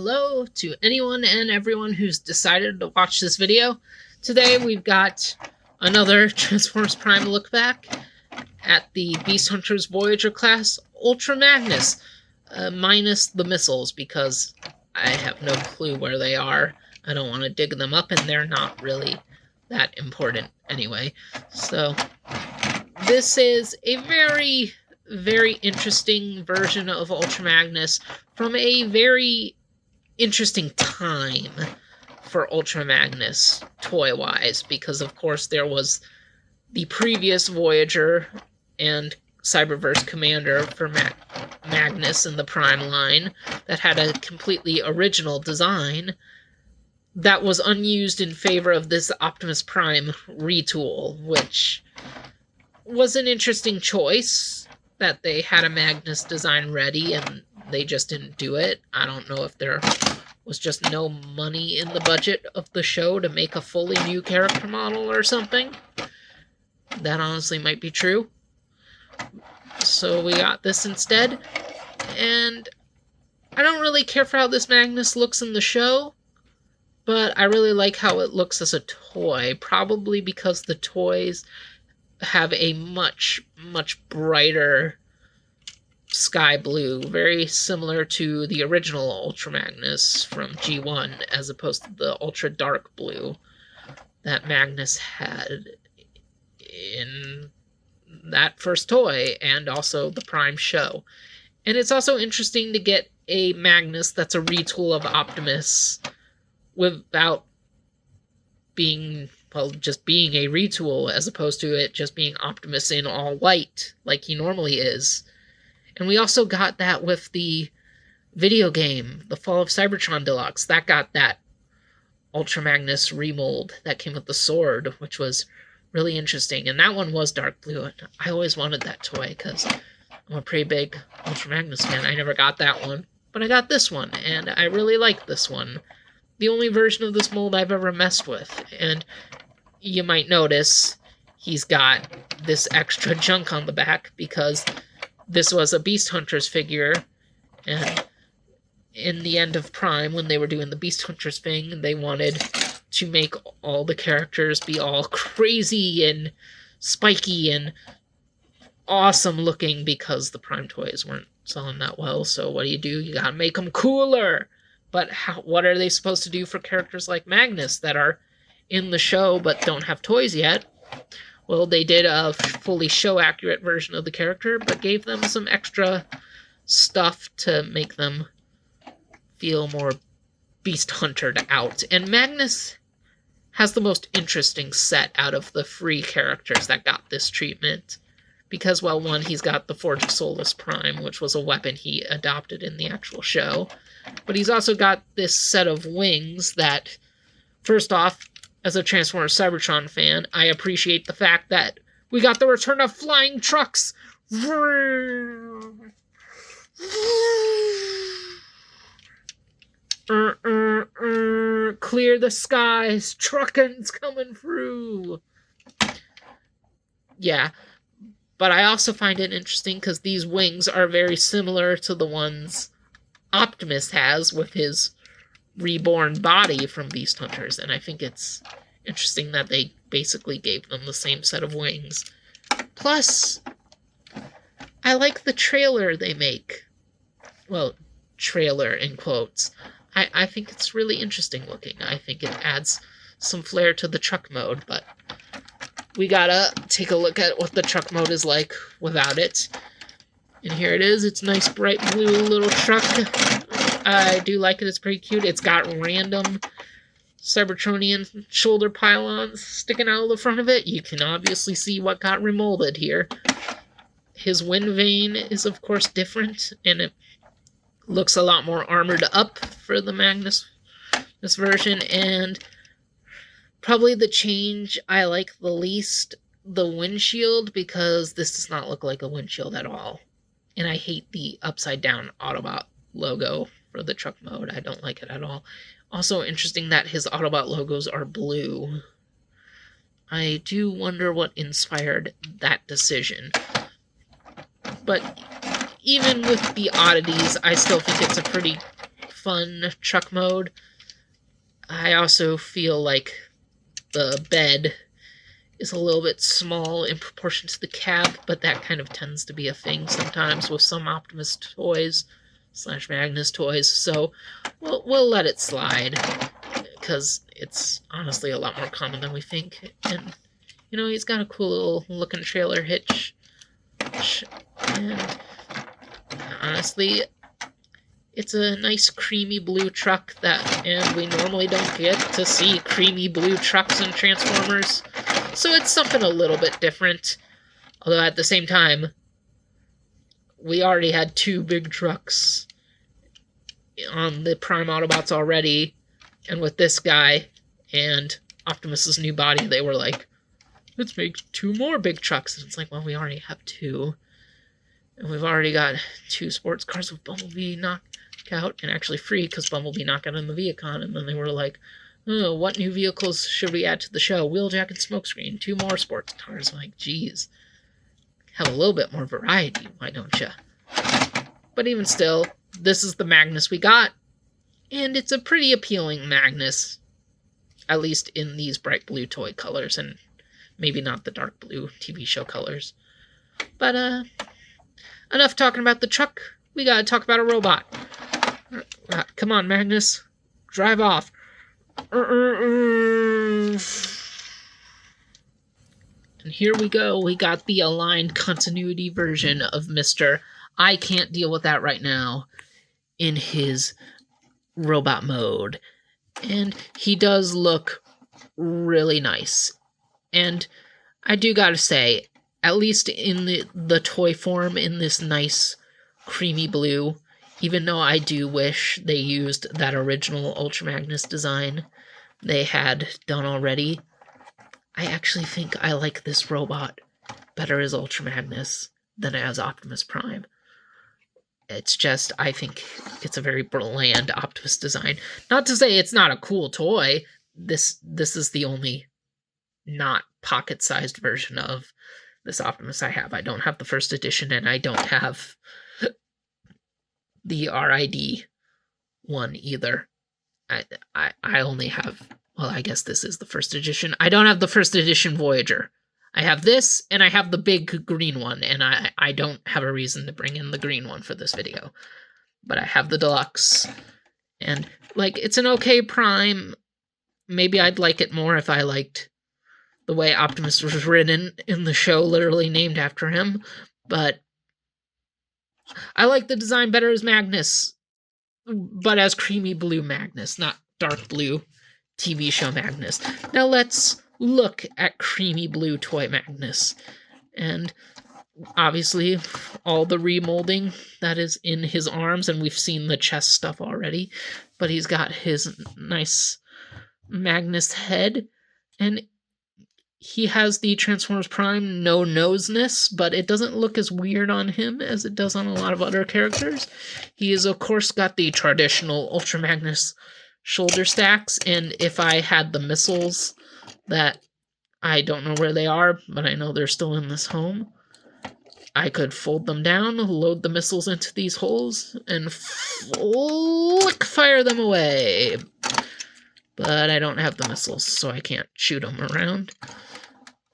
Hello to anyone and everyone who's decided to watch this video. Today we've got another Transformers Prime look back at the Beast Hunters Voyager class Ultra Magnus, minus the missiles because I have no clue where they are. I don't want to dig them up and they're not really that important anyway. So this is a very interesting version of Ultra Magnus from a very interesting time for Ultra Magnus toy-wise, because of course there was the previous Voyager and Cyberverse Commander for Magnus in the Prime line that had a completely original design that was unused in favor of this Optimus Prime retool, which was an interesting choice that they had a Magnus design ready and they just didn't do it. I don't know if there was just no money in the budget of the show to make a fully new character model or something. That honestly might be true. So we got this instead. And I don't really care for how this Magnus looks in the show, but I really like how it looks as a toy, probably because the toys have a much brighter sky blue, very similar to the original Ultra Magnus from G1, as opposed to the ultra dark blue that Magnus had in that first toy and also the Prime show. And it's also interesting to get a Magnus that's a retool of Optimus without being, well, just being a retool, as opposed to it just being Optimus in all white like he normally is. And we also got that with the video game, The Fall of Cybertron Deluxe. That got that Ultra Magnus remold that came with the sword, which was really interesting. And that one was dark blue. And I always wanted that toy because I'm a pretty big Ultra Magnus fan. I never got that one, but I got this one, and I really like this one. The only version of this mold I've ever messed with. And you might notice he's got this extra junk on the back because this was a Beast Hunters figure, and in the end of Prime, when they were doing the Beast Hunters thing, they wanted to make all the characters be all crazy and spiky and awesome looking because the Prime toys weren't selling that well. So what do? You gotta make them cooler. But what are they supposed to do for characters like Magnus that are in the show but don't have toys yet? Well, they did a fully show-accurate version of the character, but gave them some extra stuff to make them feel more Beast Huntered out. And Magnus has the most interesting set out of the free characters that got this treatment. Because, well, one, he's got the Forge of Solus Prime, which was a weapon he adopted in the actual show. But he's also got this set of wings that, first off, as a Transformers Cybertron fan, I appreciate the fact that we got the return of flying trucks. Clear the skies. Truckin's coming through. Yeah. But I also find it interesting because these wings are very similar to the ones Optimus has with his reborn body from Beast Hunters, and I think it's interesting that they basically gave them the same set of wings. Plus, I like the trailer they make. Well, trailer in quotes. I think it's really interesting looking. I think it adds some flair to the truck mode, but we gotta take a look at what the truck mode is like without it. And here it is. It's a nice bright blue little truck. I do like it. It's pretty cute. It's got random Cybertronian shoulder pylons sticking out of the front of it. You can obviously see what got remolded here. His wind vane is, of course, different, and it looks a lot more armored up for the Magnus this version. And probably the change I like the least, the windshield, because this does not look like a windshield at all. And I hate the upside-down Autobot logo for the truck mode. I don't like it at all. Also interesting that his Autobot logos are blue. I do wonder what inspired that decision. But even with the oddities, I still think it's a pretty fun truck mode. I also feel like the bed is a little bit small in proportion to the cab, but that kind of tends to be a thing sometimes with some Optimus toys / Magnus toys, so we'll let it slide, because it's honestly a lot more common than we think. And, you know, he's got a cool little looking trailer hitch, and honestly, it's a nice creamy blue truck and we normally don't get to see creamy blue trucks in Transformers. So it's something a little bit different. Although at the same time, we already had 2 big trucks on the Prime Autobots already. And with this guy and Optimus's new body, they were like, let's make 2 more big trucks. And it's like, well, we already have 2. And we've already got 2 sports cars with Bumblebee knockout, and actually free because Bumblebee knockout in the Viacon. And then they were like, oh, what new vehicles should we add to the show? Wheeljack and Smokescreen, 2 more sports cars. I'm like, geez, have a little bit more variety, why don't you? But even still, this is the Magnus we got, and it's a pretty appealing Magnus, at least in these bright blue toy colors, and maybe not the dark blue TV show colors. But, enough talking about the truck. We gotta talk about a robot. Come on, Magnus. Drive off. And here we go. We got the aligned continuity version of Mr. I can't deal with that right now in his robot mode. And he does look really nice. And I do gotta say, at least in the toy form, in this nice creamy blue, even though I do wish they used that original Ultra Magnus design they had done already, I actually think I like this robot better as Ultra Magnus than as Optimus Prime. It's just, I think it's a very bland Optimus design. Not to say it's not a cool toy. This is the only not pocket-sized version of this Optimus I have. I don't have the first edition, and I don't have the RID one either. I only have, well, I guess this is the first edition. I don't have the first edition Voyager. I have this, and I have the big green one, and I don't have a reason to bring in the green one for this video. But I have the deluxe, and, like, it's an okay Prime. Maybe I'd like it more if I liked the way Optimus was written in the show, literally named after him, but I like the design better as Magnus, but as creamy blue Magnus, not dark blue TV show Magnus. Now let's look at creamy blue toy Magnus. And obviously all the remolding that is in his arms, and we've seen the chest stuff already, but he's got his nice Magnus head, and he has the Transformers Prime no-noseness, but it doesn't look as weird on him as it does on a lot of other characters. He is, of course, got the traditional Ultra Magnus shoulder stacks, and if I had the missiles that I don't know where they are, but I know they're still in this home, I could fold them down, load the missiles into these holes, and fire them away. But I don't have the missiles, so I can't shoot them around.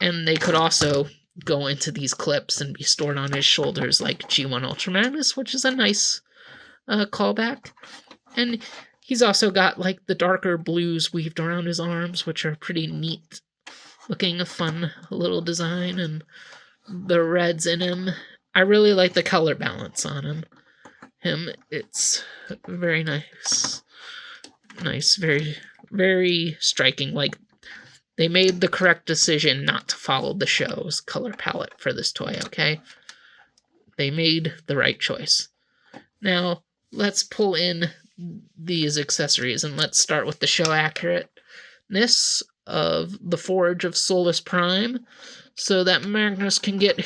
And they could also go into these clips and be stored on his shoulders like G1 Ultra Magnus, which is a nice callback. And he's also got like the darker blues weaved around his arms, which are pretty neat looking, a fun little design, and the reds in him. I really like the color balance on him. It's very nice. Nice, very, very striking. Like, they made the correct decision not to follow the show's color palette for this toy, okay? They made the right choice. Now, let's pull in these accessories, and let's start with the show accurateness of the Forge of Solus Prime, so that Magnus can get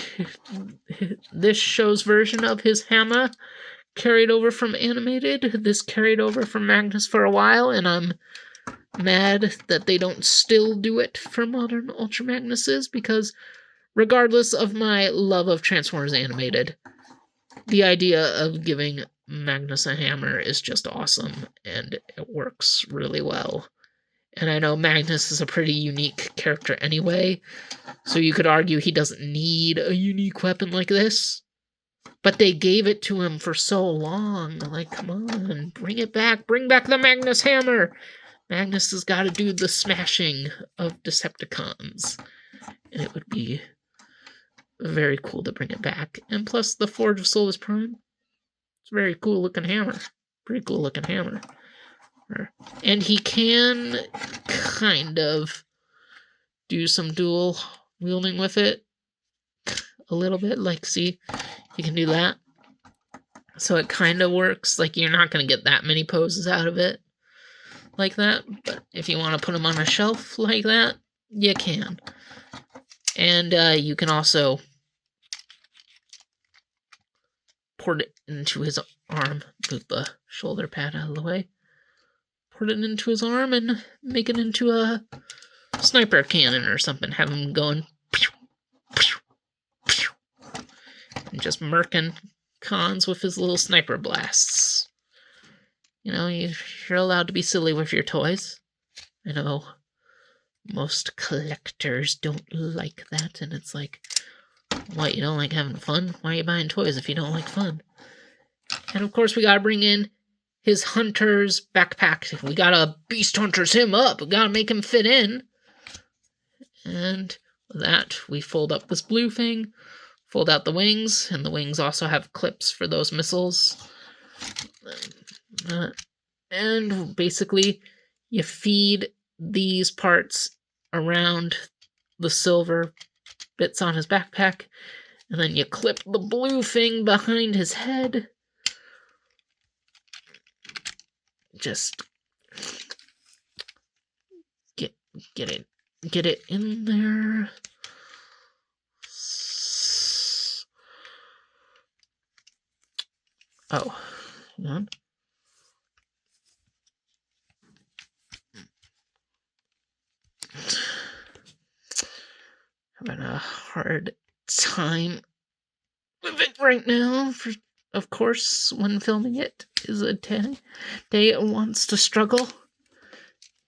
this show's version of his hammer carried over from animated. This carried over from Magnus for a while, and I'm mad that they don't still do it for modern Ultra Magnuses, because regardless of my love of Transformers Animated, the idea of giving Magnus a hammer is just awesome, and it works really well. And I know Magnus is a pretty unique character anyway, so you could argue he doesn't need a unique weapon like this. But they gave it to him for so long. Like, come on, bring it back. Bring back the Magnus hammer. Magnus has got to do the smashing of Decepticons. And it would be very cool to bring it back. And plus, the Forge of Solus Prime. It's a very cool looking hammer. Pretty cool looking hammer. And he can kind of do some dual wielding with it. A little bit. Like, see, he can do that. So it kind of works. Like, you're not going to get that many poses out of it like that. But if you want to put him on a shelf like that, you can. And you can also port it into his arm. Move the shoulder pad out of the way. Put it into his arm and make it into a sniper cannon or something. Have him going pew, pew, pew, and just murking cons with his little sniper blasts. You know, you're allowed to be silly with your toys. I know most collectors don't like that, and it's like, what, you don't like having fun? Why are you buying toys if you don't like fun? And of course we gotta bring in his hunter's backpack. We gotta beast hunters him up. We gotta make him fit in. And with that, we fold up this blue thing, fold out the wings, and the wings also have clips for those missiles. And basically, you feed these parts around the silver bits on his backpack, and then you clip the blue thing behind his head. Just get it in there. Oh, hang on. Having a hard time with it right now. Of course, when filming it is a day it wants to struggle.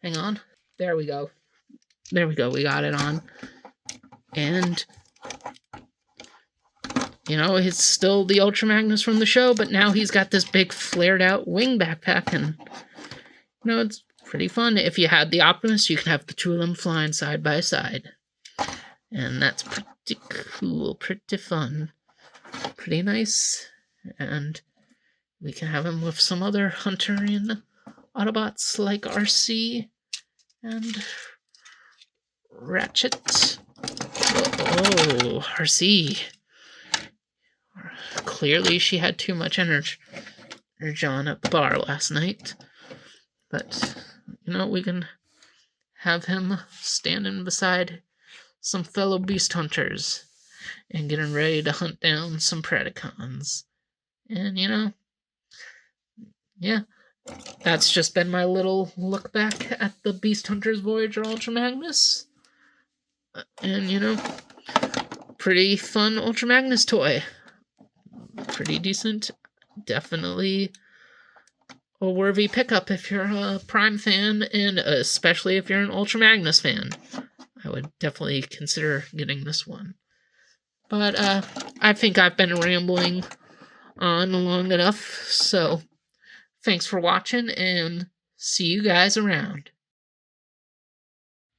Hang on. There we go. There we go. We got it on. And, you know, it's still the Ultra Magnus from the show, but now he's got this big flared out wing backpack, and, you know, it's pretty fun. If you had the Optimus, you could have the two of them flying side by side. And that's pretty cool, pretty fun, pretty nice. And we can have him with some other Hunterian Autobots like RC and Ratchet. Oh, RC. Clearly she had too much energy on at the bar last night. But, you know, we can have him standing beside some fellow beast hunters and getting ready to hunt down some Predacons. And, you know, yeah, that's just been my little look back at the Beast Hunters Voyager Ultra Magnus. And, you know, pretty fun Ultra Magnus toy. Pretty decent. Definitely a worthy pickup if you're a Prime fan, and especially if you're an Ultra Magnus fan. I would definitely consider getting this one. But I think I've been rambling on long enough, so thanks for watching, and see you guys around.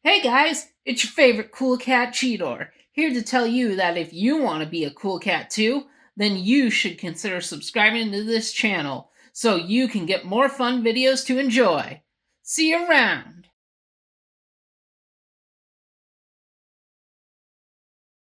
Hey guys, it's your favorite Cool Cat Cheetor, here to tell you that if you want to be a cool cat too, then you should consider subscribing to this channel so you can get more fun videos to enjoy. See you around!